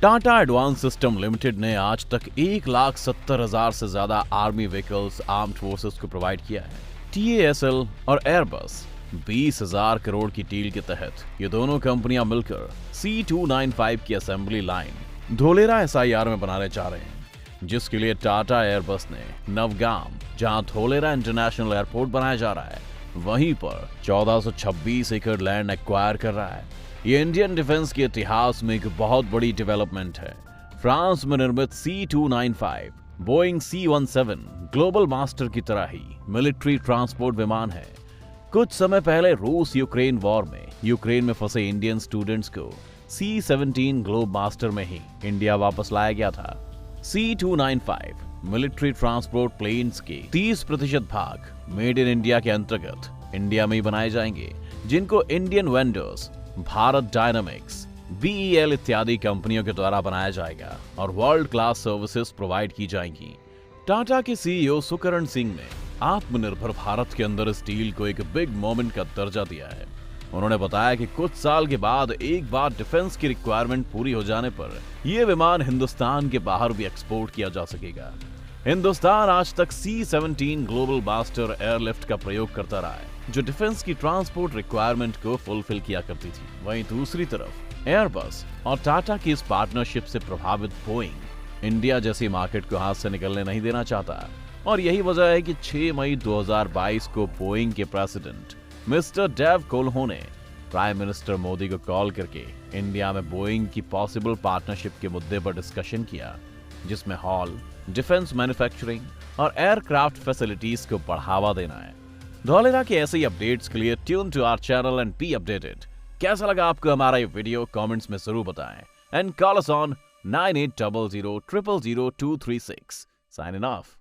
Tata advance system limited ने आज तक 1,70,000 से ज्यादा आर्मी व्हीकल्स आर्म्ड फोर्सेस को प्रोवाइड किया है। TASL और एयरबस 20,000 करोड़ की डील के तहत ये दोनों कंपनियां मिलकर C295 की असेंबली लाइन धोलेरा SIR में बनाने जा रहे हैं, जिसके लिए टाटा एयरबस ने नवगाम, जहां धोलेरा इंटरनेशनल एयरपोर्ट बनाया जा रहा है, वहीं पर 1426 एकड़ लैंड एक्वायर कर रहा है। ये इंडियन डिफेंस के इतिहास में एक बहुत बड़ी डेवलपमेंट है। फ्रांस में निर्मित C295 Boeing C-17 global master की तरह ही मिलिट्री ट्रांसपोर्ट विमान है। कुछ समय पहले रूस यूक्रेन वॉर में यूक्रेन में फंसे इंडियन स्टूडेंट्स को C-17 ग्लोब मास्टर में ही इंडिया वापस लाया गया था। C295 मिलिट्री ट्रांसपोर्ट प्लेन्स के 30% भाग मेड इन इंडिया के अंतर्गत इंडिया में ही बनाए जाएंगे, जिनको Indian vendors, Bharat dynamics, BEL इत्यादि कंपनियों के द्वारा बनाया जाएगा और वर्ल्ड क्लास सर्विसेज प्रोवाइड की जाएंगी। टाटा के CEO सुकरण सिंह ने आत्मनिर्भर भारत के अंदर इस डील को एक बिग मोमेंट का दर्जा दिया है। उन्होंने बताया कि कुछ साल के बाद एक बार डिफेंस की रिक्वायरमेंट पूरी हो जाने पर यह विमान हिंदुस्तान के बाहर भी एक्सपोर्ट किया जा सकेगा। हिंदुस्तान आज तक C-17 ग्लोबल मास्टर एयरलिफ्ट का प्रयोग करता रहा है, जो डिफेंस की ट्रांसपोर्ट रिक्वायरमेंट को फुलफिल किया करती थी। वहीं दूसरी तरफ एयरबस और टाटा की इस पार्टनरशिप से प्रभावित बोइंग इंडिया जैसी मार्केट को हाथ से निकलने नहीं देना चाहता, और यही वजह है कि 6 मई 2022 को बोइंग के प्रेसिडेंट मिस्टर डेव कोल्हो ने प्राइम मिनिस्टर मोदी को कॉल करके इंडिया में बोइंग की पॉसिबल पार्टनरशिप के मुद्दे पर डिस्कशन किया, जिसमें हॉल, डिफेंस मैन्युफैक्चरिंग और एयरक्राफ्ट फैसिलिटीज को बढ़ावा देना है। धोलेरा के ऐसे ही अपडेट्स के लिए tune to our channel and be updated. कैसा लगा आपको हमारा ये वीडियो, कमेंट्स में जरूर बताएं and call us on 9800 000 236। Signing off.